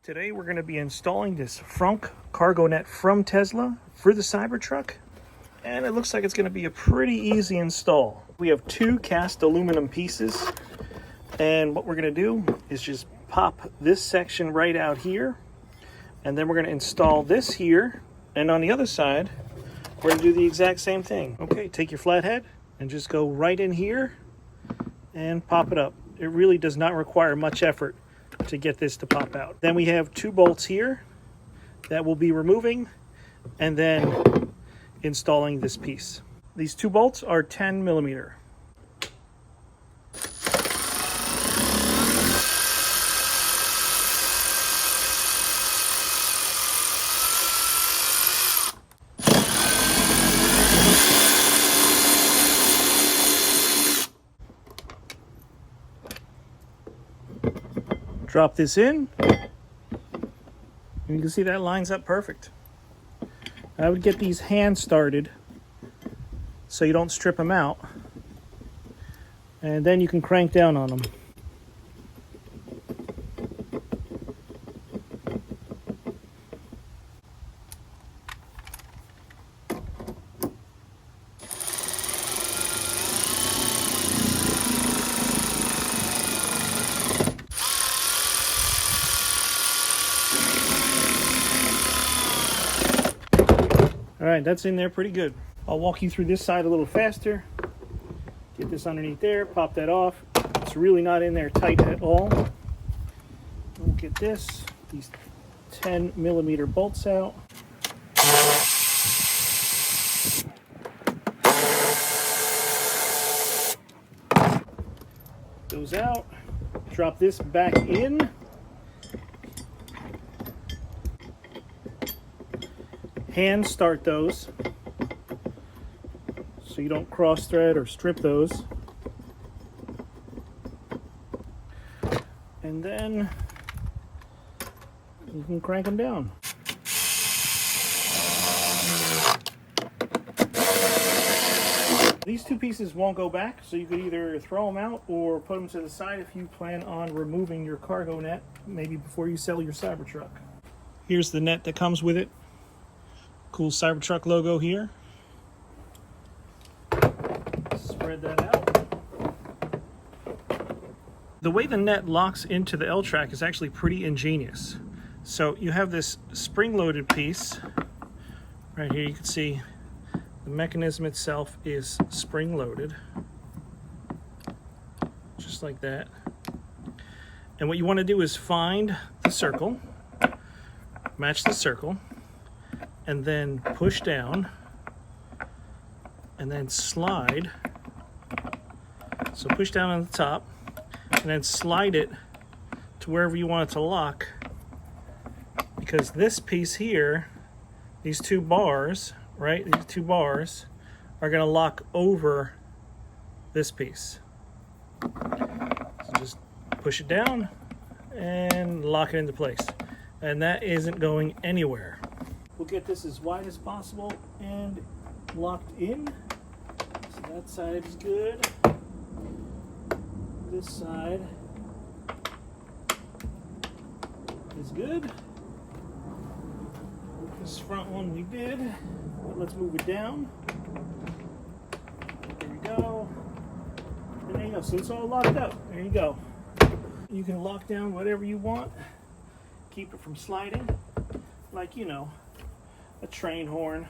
Today we're going to be installing this Frunk cargo net from Tesla for the Cybertruck, and it looks like it's going to be a pretty easy install. We have two cast aluminum pieces, and what we're going to do is just pop this section right out here, and then we're going to install this here, and on the other side we're going to do the exact same thing. Okay, take your flathead and just go right in here and pop it up. It really does not require much effort to get this to pop out. Then we have two bolts here that we'll be removing and then installing this piece. These two bolts are 10 millimeter. Drop this in, and you can see that lines up perfect. I would get these hand started so you don't strip them out, and then you can crank down on them. All right, that's in there pretty good. I'll walk you through this side a little faster. Get this underneath there, pop that off. It's really not in there tight at all. We'll get these 10 millimeter bolts out. Those out. Drop this back in. Hand start those so you don't cross thread or strip those, and then you can crank them down. These two pieces won't go back, so you could either throw them out or put them to the side if you plan on removing your cargo net, maybe before you sell your Cybertruck. Here's the net that comes with it. Cool Cybertruck logo here. Spread that out. The way the net locks into the L-track is actually pretty ingenious. So you have this spring-loaded piece. Right here you can see the mechanism itself is spring-loaded. Just like that. And what you want to do is find the circle, match the circle, and then push down, and then slide. So push down on the top, and then slide it to wherever you want it to lock, because this piece here, these two bars, right, these two bars are gonna lock over this piece. So just push it down and lock it into place. And that isn't going anywhere. We'll get this as wide as possible and locked in. So that side is good. This side is good. This front one we did, but let's move it down. There we go. And there you go. So it's all locked up. There you go. You can lock down whatever you want. Keep it from sliding, like, you know, a train horn.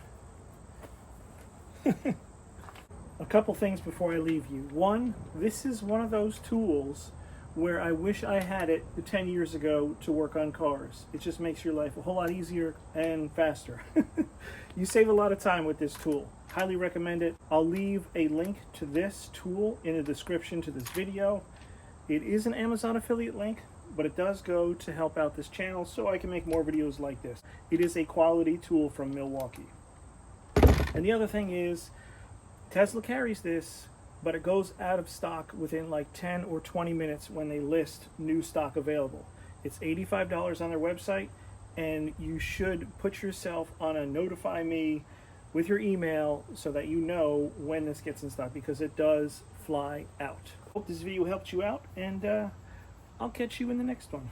A couple things before I leave you. One, this is one of those tools where I wish I had it 10 years ago to work on cars. It just makes your life a whole lot easier and faster. You save a lot of time with this tool. Highly recommend it. I'll leave a link to this tool in the description to this video. It is an Amazon affiliate link, but it does go to help out this channel so I can make more videos like this. It is a quality tool from Milwaukee. And the other thing is, Tesla carries this, but it goes out of stock within like 10 or 20 minutes when they list new stock available. It's $85 on their website, and you should put yourself on a notify me with your email so that you know when this gets in stock, because it does fly out. Hope this video helped you out, and I'll catch you in the next one.